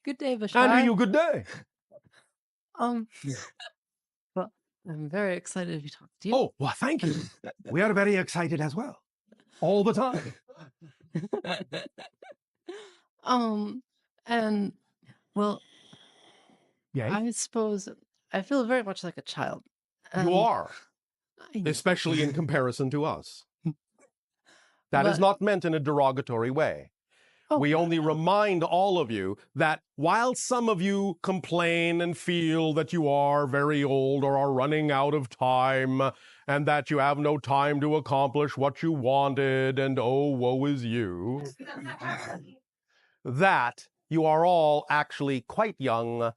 Good day, Bashar. And you, good day. Um, well, I'm very excited to be talking to you. Oh, well, thank you. We are very excited as well. All the time. And well, Yay. I suppose I feel very much like a child. You are, I know. especially in comparison to us. That is But- not meant in a derogatory way. Oh, We no, only no. remind all of you that while some of you complain and feel that you are very old or are running out of time and that you have no time to accomplish what you wanted and oh, woe is you, that you are all actually quite young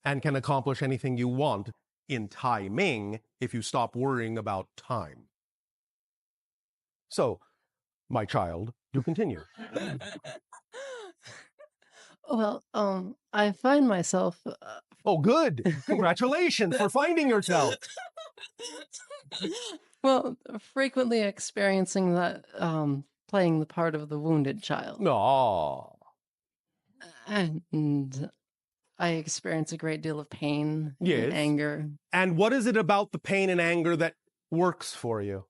and can accomplish anything you want in timing if you stop worrying about time. So, my child, do continue. Well, I find myself Oh, good. Congratulations for finding yourself. frequently experiencing that playing the part of the wounded child. No. And I experience a great deal of pain Yes. and anger. And what is it about the pain and anger that works for you?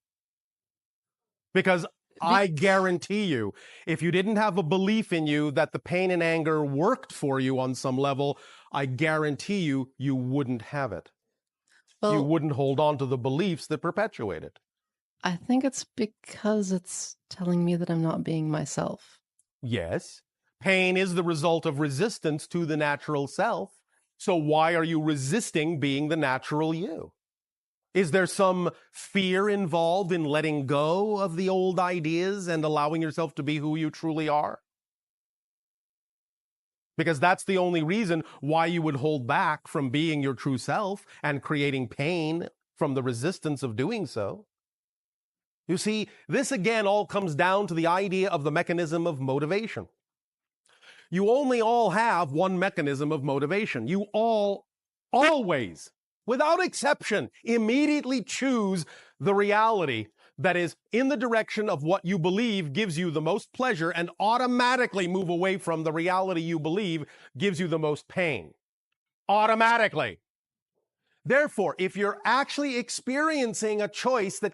Because I guarantee you, if you didn't have a belief in you that the pain and anger worked for you on some level, I guarantee you, you wouldn't have it. Well, You wouldn't hold on to the beliefs that perpetuate it. I think it's because it's telling me that I'm not being myself. Yes. Pain is the result of resistance to the natural self. So why are you resisting being the natural you? Is there some fear involved in letting go of the old ideas and allowing yourself to be who you truly are? Because that's the only reason why you would hold back from being your true self and creating pain from the resistance of doing so. You see, this again all comes down to the idea of the mechanism of motivation. You only all have one mechanism of motivation. You all, always, without exception, immediately choose the reality that is in the direction of what you believe gives you the most pleasure and automatically move away from the reality you believe gives you the most pain. Automatically. Therefore, if you're actually experiencing a choice that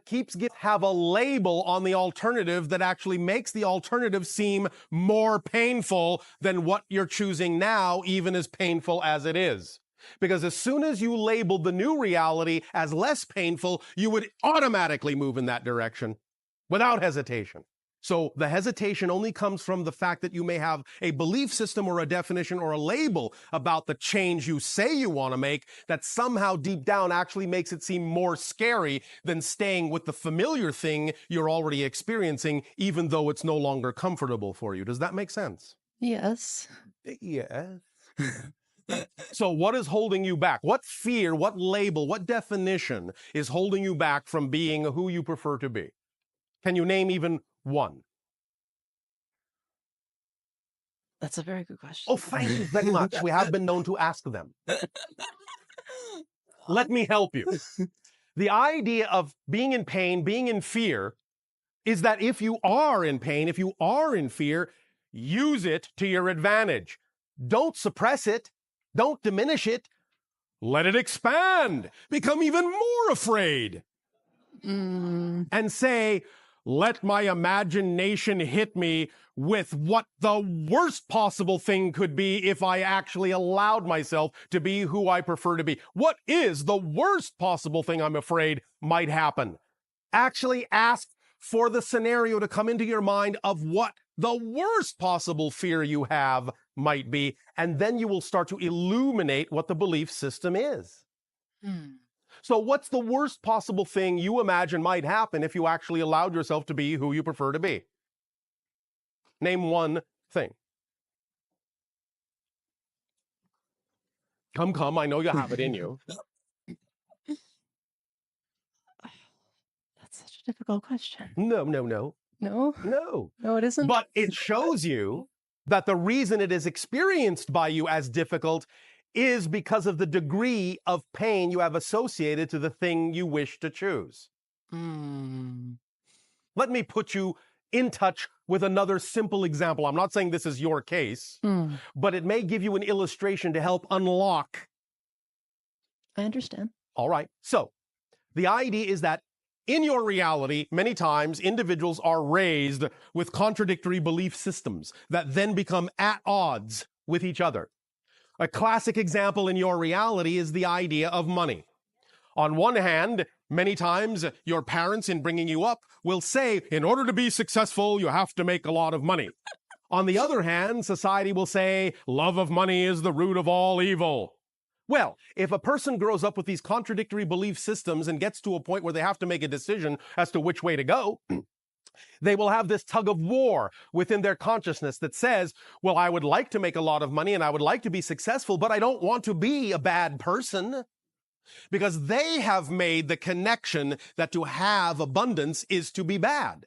have a label on the alternative that actually makes the alternative seem more painful than what you're choosing now, even as painful as it is. Because as soon as you label the new reality as less painful, you would automatically move in that direction without hesitation. So the hesitation only comes from the fact that you may have a belief system or a definition or a label about the change you say you want to make that somehow deep down actually makes it seem more scary than staying with the familiar thing you're already experiencing, even though it's no longer comfortable for you. Does that make sense? Yes. Yes. So what is holding you back? What fear, what label, what definition is holding you back from being who you prefer to be? Can you name even one? That's a very good question. Oh, thank you very much. We have been known to ask them. Let me help you. The idea of being in pain, being in fear, is that if you are in pain, if you are in fear, use it to your advantage. Don't suppress it. Don't diminish it. Let it expand. Become even more afraid. And say, let my imagination hit me with what the worst possible thing could be if I actually allowed myself to be who I prefer to be. What is the worst possible thing I'm afraid might happen? Actually ask for the scenario to come into your mind of what the worst possible fear you have might be, and then you will start to illuminate what the belief system is. So what's the worst possible thing you imagine might happen if you actually allowed yourself to be who you prefer to be? Name one thing. Come, I know you have it in you. That's such a difficult question. No. No? No, it isn't. But it shows you that the reason it is experienced by you as difficult is because of the degree of pain you have associated to the thing you wish to choose. Let me put you in touch with another simple example. I'm not saying this is your case, but it may give you an illustration to help unlock. I understand. All right. So the idea is that in your reality, many times individuals are raised with contradictory belief systems that then become at odds with each other. A classic example in your reality is the idea of money. On one hand, many times your parents, in bringing you up, will say, in order to be successful, you have to make a lot of money. On the other hand, society will say, love of money is the root of all evil. Well, if a person grows up with these contradictory belief systems and gets to a point where they have to make a decision as to which way to go, they will have this tug of war within their consciousness that says, well, I would like to make a lot of money and I would like to be successful, but I don't want to be a bad person. Because they have made the connection that to have abundance is to be bad.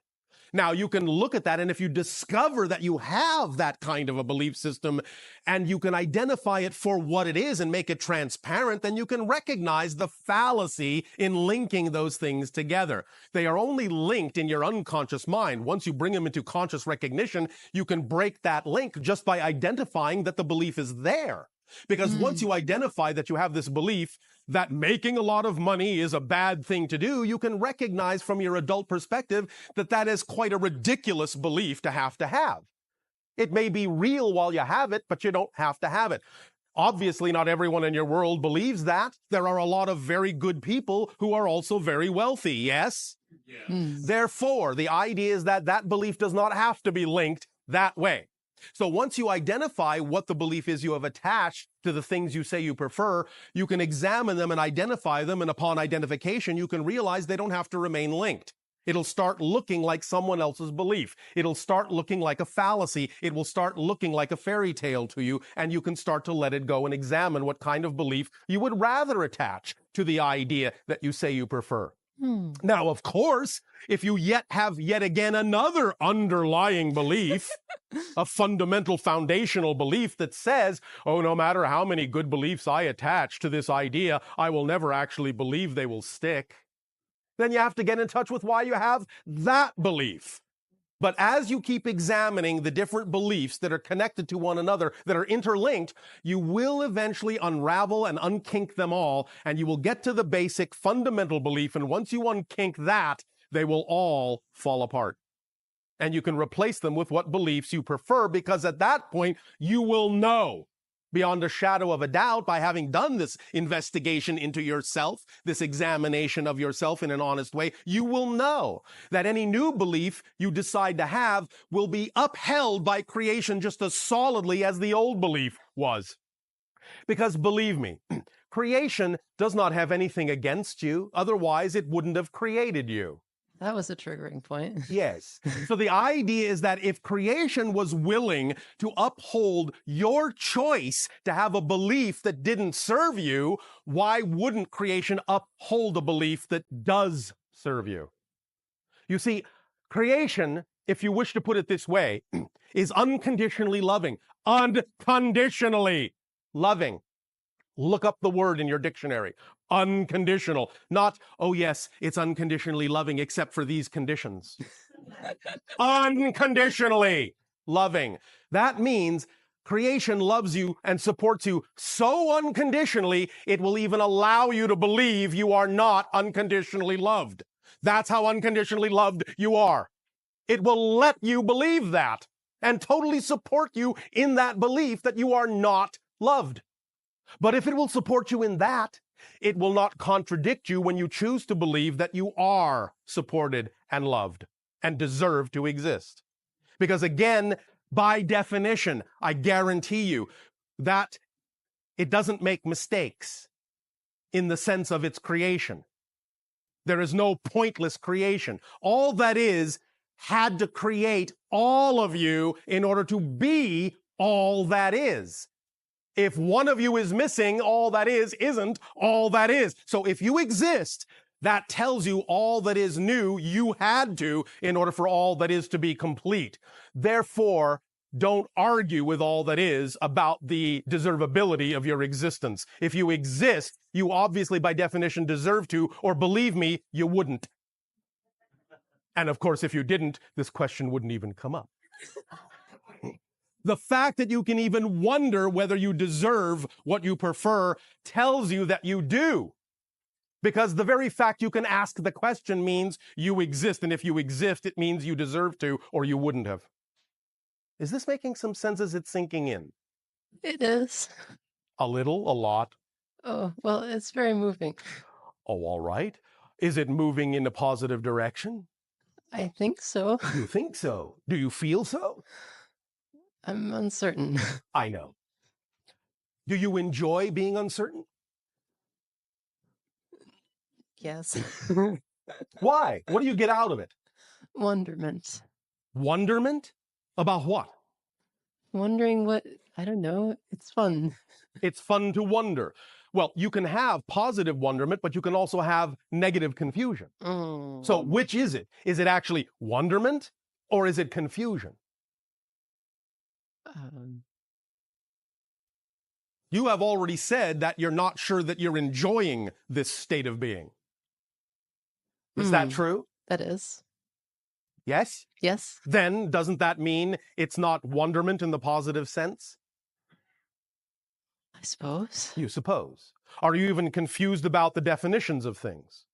Now, you can look at that, and if you discover that you have that kind of a belief system, and you can identify it for what it is and make it transparent, then you can recognize the fallacy in linking those things together. They are only linked in your unconscious mind. Once you bring them into conscious recognition, you can break that link just by identifying that the belief is there. Because once you identify that you have this belief that making a lot of money is a bad thing to do, you can recognize from your adult perspective that that is quite a ridiculous belief to have to have. It may be real while you have it, but you don't have to have it. Obviously, not everyone in your world believes that. There are a lot of very good people who are also very wealthy, yes? Therefore, the idea is that that belief does not have to be linked that way. So once you identify what the belief is you have attached to the things you say you prefer, you can examine them and identify them, and upon identification, you can realize they don't have to remain linked. It'll start looking like someone else's belief. It'll start looking like a fallacy. It will start looking like a fairy tale to you, and you can start to let it go and examine what kind of belief you would rather attach to the idea that you say you prefer. Now, of course, if you have yet again another underlying belief, a fundamental foundational belief that says, oh, no matter how many good beliefs I attach to this idea, I will never actually believe they will stick, then you have to get in touch with why you have that belief. But as you keep examining the different beliefs that are connected to one another, that are interlinked, you will eventually unravel and unkink them all, and you will get to the basic fundamental belief, and once you unkink that, they will all fall apart. And you can replace them with what beliefs you prefer, because at that point, you will know beyond a shadow of a doubt, by having done this investigation into yourself, this examination of yourself in an honest way, you will know that any new belief you decide to have will be upheld by creation just as solidly as the old belief was. Because believe me, creation does not have anything against you, otherwise it wouldn't have created you. That was a triggering point. Yes. So the idea is that if creation was willing to uphold your choice to have a belief that didn't serve you, why wouldn't creation uphold a belief that does serve you? You see, creation, if you wish to put it this way, is unconditionally loving. Unconditionally loving. Look up the word in your dictionary. Unconditional. Not, oh yes, it's unconditionally loving except for these conditions. Unconditionally loving. That means creation loves you and supports you so unconditionally, it will even allow you to believe you are not unconditionally loved. That's how unconditionally loved you are. It will let you believe that and totally support you in that belief that you are not loved. But if it will support you in that, it will not contradict you when you choose to believe that you are supported and loved and deserve to exist. Because again, by definition, I guarantee you that it doesn't make mistakes in the sense of its creation. There is no pointless creation. All that is had to create all of you in order to be all that is. If one of you is missing, all that is isn't all that is. So if you exist, that tells you all that is new you had to in order for all that is to be complete. Therefore, don't argue with all that is about the deservability of your existence. If you exist, you obviously by definition deserve to, or believe me, you wouldn't. And of course, if you didn't, this question wouldn't even come up. The fact that you can even wonder whether you deserve what you prefer tells you that you do. Because the very fact you can ask the question means you exist. And if you exist, it means you deserve to, or you wouldn't have. Is this making some sense as it's sinking in? It is. A little, a lot? Oh, well, it's very moving. Oh, all right. Is it moving in a positive direction? I think so. You think so? Do you feel so? I'm uncertain. I know. Do you enjoy being uncertain? Yes. Why? What do you get out of it? Wonderment. Wonderment? About what? Wondering what, I don't know. It's fun. It's fun to wonder. Well, you can have positive wonderment, but you can also have negative confusion. So which is it? Is it actually wonderment or is it confusion? You have already said that you're not sure that you're enjoying this state of being. Is that true? That is. Yes? Yes. Then doesn't that mean it's not wonderment in the positive sense? I suppose. You suppose. Are you even confused about the definitions of things?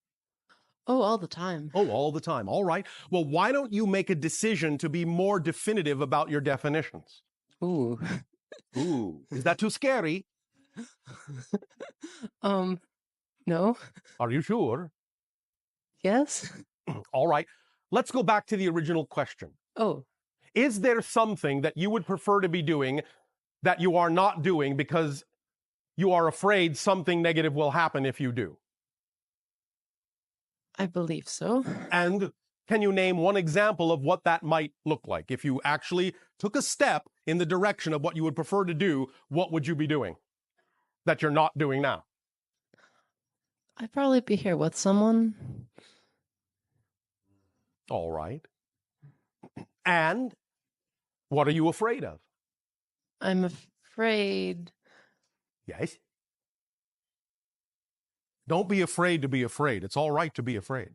Oh, all the time. Oh, all the time. All right. Well, why don't you make a decision to be more definitive about your definitions? Ooh. Ooh. Is that too scary? No. Are you sure? Yes. All right. Let's go back to the original question. Oh. Is there something that you would prefer to be doing that you are not doing because you are afraid something negative will happen if you do? I believe so. And can you name one example of what that might look like? If you actually took a step in the direction of what you would prefer to do, what would you be doing that you're not doing now? I'd probably be here with someone. All right. And what are you afraid of? I'm afraid. Yes. Don't be afraid to be afraid. It's all right to be afraid.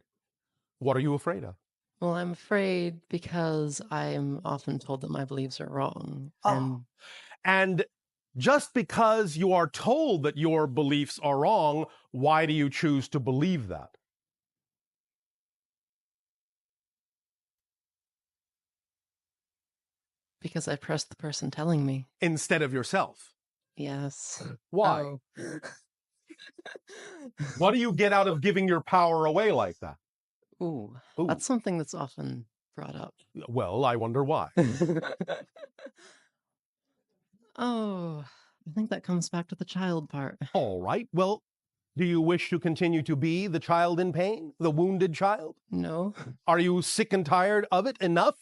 What are you afraid of? Well, I'm afraid because I'm often told that my beliefs are wrong. And just because you are told that your beliefs are wrong, why do you choose to believe that? Because I trust the person telling me. Instead of yourself. Yes. Why? Oh. What do you get out of giving your power away like that? Ooh. Ooh. That's something that's often brought up. Well, I wonder why. Oh, I think that comes back to the child part. All right. Well, do you wish to continue to be the child in pain, the wounded child? No. Are you sick and tired of it enough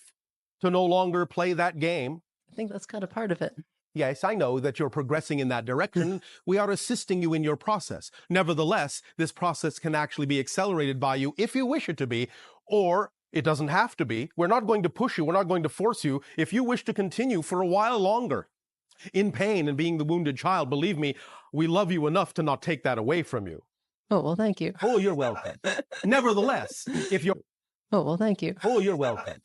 to no longer play that game? I think that's kind of part of it. Yes, I know that you're progressing in that direction. We are assisting you in your process. Nevertheless, this process can actually be accelerated by you if you wish it to be, or it doesn't have to be. We're not going to push you. We're not going to force you. If you wish to continue for a while longer in pain and being the wounded child, believe me, we love you enough to not take that away from you. Oh, well, thank you. Oh, you're welcome. Nevertheless, if you're Oh, well, thank you. Oh, you're welcome.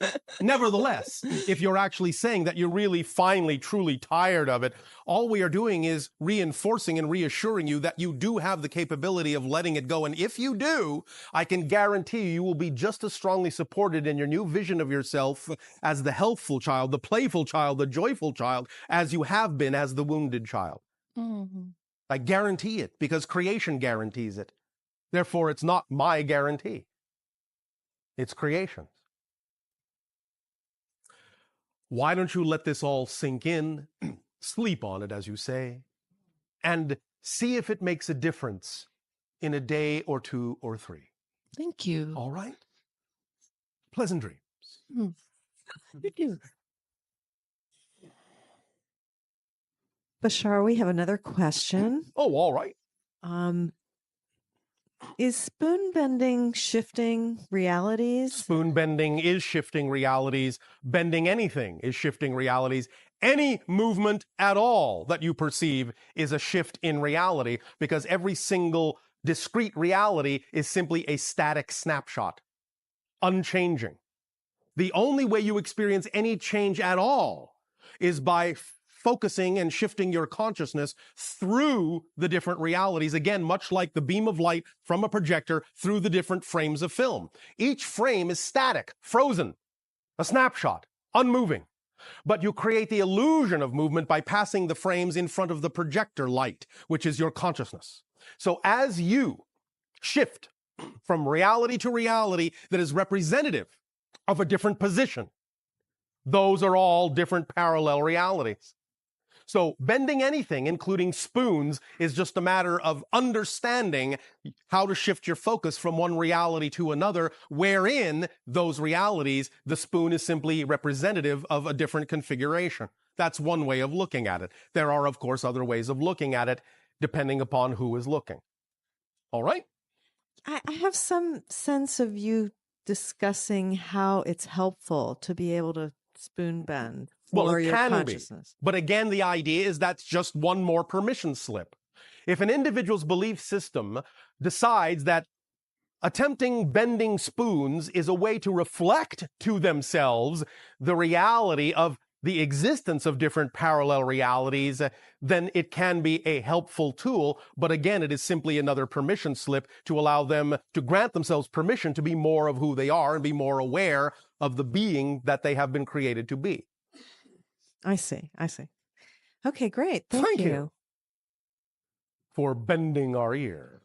Nevertheless, if you're actually saying that you're really finally, truly tired of it, all we are doing is reinforcing and reassuring you that you do have the capability of letting it go. And if you do, I can guarantee you will be just as strongly supported in your new vision of yourself as the healthful child, the playful child, the joyful child, as you have been as the wounded child. Mm-hmm. I guarantee it because creation guarantees it. Therefore, it's not my guarantee. It's creation's. Why don't you let this all sink in, sleep on it, as you say, and see if it makes a difference in a day or two or three. Thank you. All right? Pleasant dreams. Thank you. Bashar, we have another question. Oh, all right. Is spoon bending shifting realities? Spoon bending is shifting realities. Bending anything is shifting realities. Any movement at all that you perceive is a shift in reality because every single discrete reality is simply a static snapshot, unchanging. The only way you experience any change at all is by focusing and shifting your consciousness through the different realities. Again, much like the beam of light from a projector through the different frames of film. Each frame is static, frozen, a snapshot, unmoving. But you create the illusion of movement by passing the frames in front of the projector light, which is your consciousness. So as you shift from reality to reality that is representative of a different position, those are all different parallel realities. So bending anything, including spoons, is just a matter of understanding how to shift your focus from one reality to another, wherein those realities, the spoon is simply representative of a different configuration. That's one way of looking at it. There are, of course, other ways of looking at it, depending upon who is looking. All right? I have some sense of you discussing how it's helpful to be able to spoon bend Well, for it your can be. consciousness. But again, the idea is that's just one more permission slip. If an individual's belief system decides that attempting bending spoons is a way to reflect to themselves the reality of the existence of different parallel realities, then it can be a helpful tool. But again, it is simply another permission slip to allow them to grant themselves permission to be more of who they are and be more aware of the being that they have been created to be. I see. Okay, great. Thank Thank you. you for bending our ear.